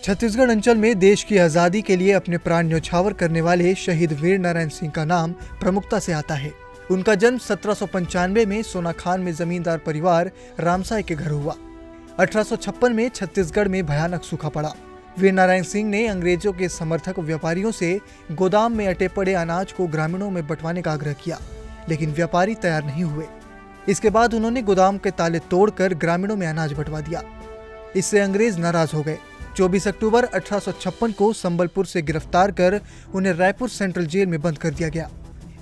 छत्तीसगढ़ अंचल में देश की आजादी के लिए अपने प्राण न्यौछावर करने वाले शहीद वीर नारायण सिंह का नाम प्रमुखता से आता है। उनका जन्म 1795 में सोनाखान में जमींदार परिवार रामसाय के घर हुआ। 1856 में छत्तीसगढ़ में भयानक सूखा पड़ा। वीर नारायण सिंह ने अंग्रेजों के समर्थक व्यापारियों से गोदाम में अटे पड़े अनाज को ग्रामीणों में बंटवाने का आग्रह किया, लेकिन व्यापारी तैयार नहीं हुए। इसके बाद उन्होंने गोदाम के ताले तोड़कर ग्रामीणों में अनाज बंटवा दिया। इससे अंग्रेज नाराज हो गए। 24 अक्टूबर 1856 को संबलपुर से गिरफ्तार कर उन्हें रायपुर सेंट्रल जेल में बंद कर दिया गया।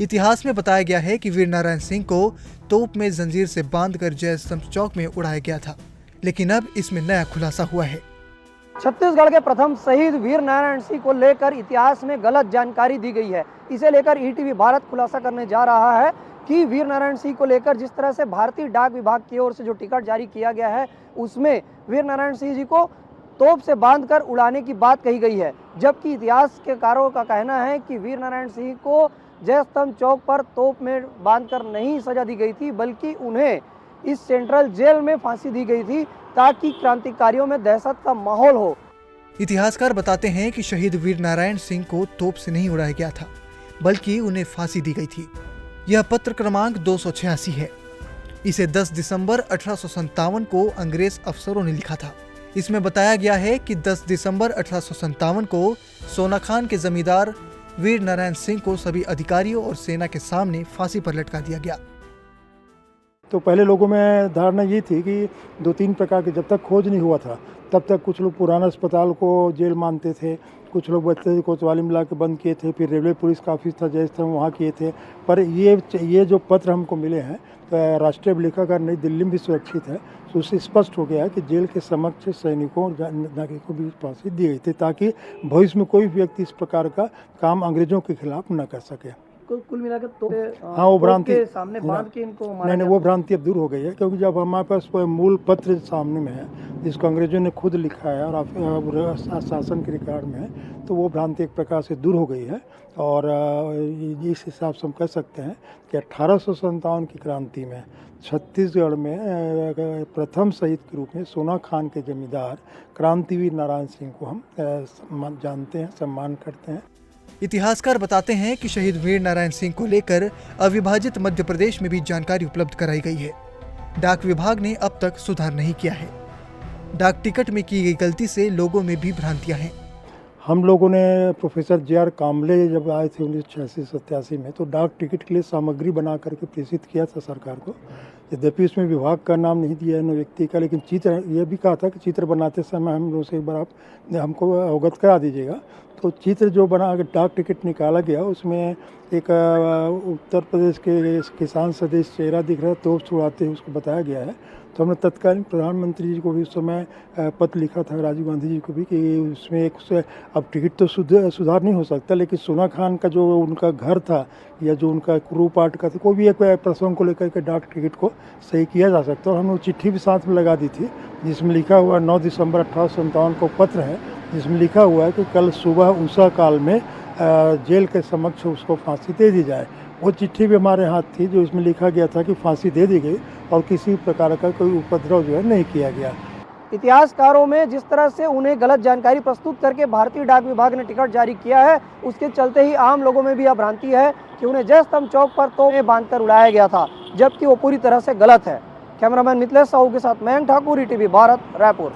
इतिहास में बताया गया है कि वीर नारायण सिंह को तोप में जंजीर से बांधकर जय स्तंभ चौक में उड़ाया गया था, लेकिन अब इसमें नया खुलासा हुआ है। छत्तीसगढ़ के प्रथम शहीद वीर नारायण सिंह को लेकर इतिहास में गलत जानकारी दी गई है। इसे लेकर ईटीवी भारत खुलासा करने जा रहा है कि वीर नारायण सिंह को लेकर जिस तरह से भारतीय डाक विभाग की ओर से जो टिकट जारी किया गया है, उसमें वीर नारायण सिंह जी को तोप से बांधकर उड़ाने की बात कही गई है, जबकि इतिहासकारों का कहना है कि वीर नारायण सिंह को जय स्तंभ चौक पर तोप में बांधकर नहीं सजा दी गई थी, बल्कि उन्हें इस सेंट्रल जेल में फांसी दी गई थी ताकि क्रांतिकारियों में दहशत का माहौल हो। इतिहासकार बताते हैं कि शहीद वीर नारायण सिंह को तोप से नहीं उड़ाया गया था, बल्कि उन्हें फांसी दी गई थी। यह पत्र क्रमांक 286 है। इसे 10 दिसंबर 1857 को अंग्रेज अफसरों ने लिखा था। इसमें बताया गया है कि 10 दिसंबर 1857 को सोनाखान के जमींदार वीर नारायण सिंह को सभी अधिकारियों और सेना के सामने फांसी पर लटका दिया गया। तो पहले लोगों में धारणा ये थी कि 2-3 प्रकार के, जब तक खोज नहीं हुआ था तब तक कुछ लोग पुराना अस्पताल को जेल मानते थे, कुछ लोग बच्चे कोतवाली मिला के बंद किए थे, फिर रेलवे पुलिस का ऑफिस था जय स्तंभ वहाँ किए थे। पर ये जो पत्र हमको मिले हैं तो राष्ट्रीय अभिलेखागार नई दिल्ली में भी सुरक्षित है, तो उससे स्पष्ट हो गया है कि जेल के समक्ष सैनिकों और नागरिकों भी फांसी दी गई थी ताकि भविष्य में कोई व्यक्ति इस प्रकार का काम अंग्रेजों के खिलाफ न कर सके। कुल मिलाकर तो हाँ, वो भ्रांति सामने बांध के इनको नहीं, वो भ्रांति अब दूर हो गई है, क्योंकि जब हमारे पास मूल पत्र सामने में है जिसको अंग्रेजों ने खुद लिखा है और शासन के रिकॉर्ड में है, तो वो भ्रांति एक प्रकार से दूर हो गई है। और इस हिसाब से हम कह सकते हैं कि 1857 की क्रांति में छत्तीसगढ़ में प्रथम शहीद के रूप में सोनाखान के जमींदार क्रांतिवीर नारायण सिंह को हम जानते हैं, सम्मान करते हैं। इतिहासकार बताते हैं कि शहीद वीर नारायण सिंह को लेकर अविभाजित मध्य प्रदेश में भी जानकारी उपलब्ध कराई गई है। डाक विभाग ने अब तक सुधार नहीं किया है। डाक टिकट में की गई गलती से लोगों में भी भ्रांतियां हैं। हम लोगों ने प्रोफेसर जे.आर. कामले जब आए थे 1986-87 में, तो डाक टिकट के लिए सामग्री बना करके प्रेषित किया था सरकार को। यद्यपि उसमें विभाग का नाम नहीं दिया है न व्यक्ति का, लेकिन चित्र ये भी कहा था कि चित्र बनाते समय हम लोग से एक बार आप हमको अवगत करा दीजिएगा। तो चित्र जो बना डाक टिकट निकाला गया, उसमें एक उत्तर प्रदेश के किसान सदस्य चेहरा दिख रहा है, तोप छुड़ाते हुए उसको बताया गया है। तो हमने तत्कालीन प्रधानमंत्री जी को भी उस समय पत्र लिखा था, राजीव गांधी जी को भी, कि उसमें एक अब टिकट तो सुधार नहीं हो सकता, लेकिन सोनाखान का जो उनका घर था या जो उनका क्रू पार्ट का था, कोई भी एक प्रसंग को लेकर के डाक टिकट को सही किया जा सकता है। और हमने वो चिट्ठी भी साथ में लगा दी थी जिसमें लिखा हुआ 9 दिसंबर 1857 को पत्र है, जिसमें लिखा हुआ है कि कल सुबह उषा काल में जेल के समक्ष उसको फांसी दे दी जाए। वो चिट्ठी भी हमारे हाथ थी जो इसमें लिखा गया था कि फांसी दे दी गई और किसी प्रकार का कोई उपद्रव जो है नहीं किया गया। इतिहासकारों में जिस तरह से उन्हें गलत जानकारी प्रस्तुत करके भारतीय डाक विभाग ने टिकट जारी किया है, उसके चलते ही आम लोगों में भी यह भ्रांति है कि उन्हें जय स्तंभ चौक पर तोप में बांधकर उड़ाया गया था, जबकि वो पूरी तरह से गलत है। कैमरामैन मिथिलेश साहू के साथ मयंक ठाकुर, ईटीवी भारत, रायपुर।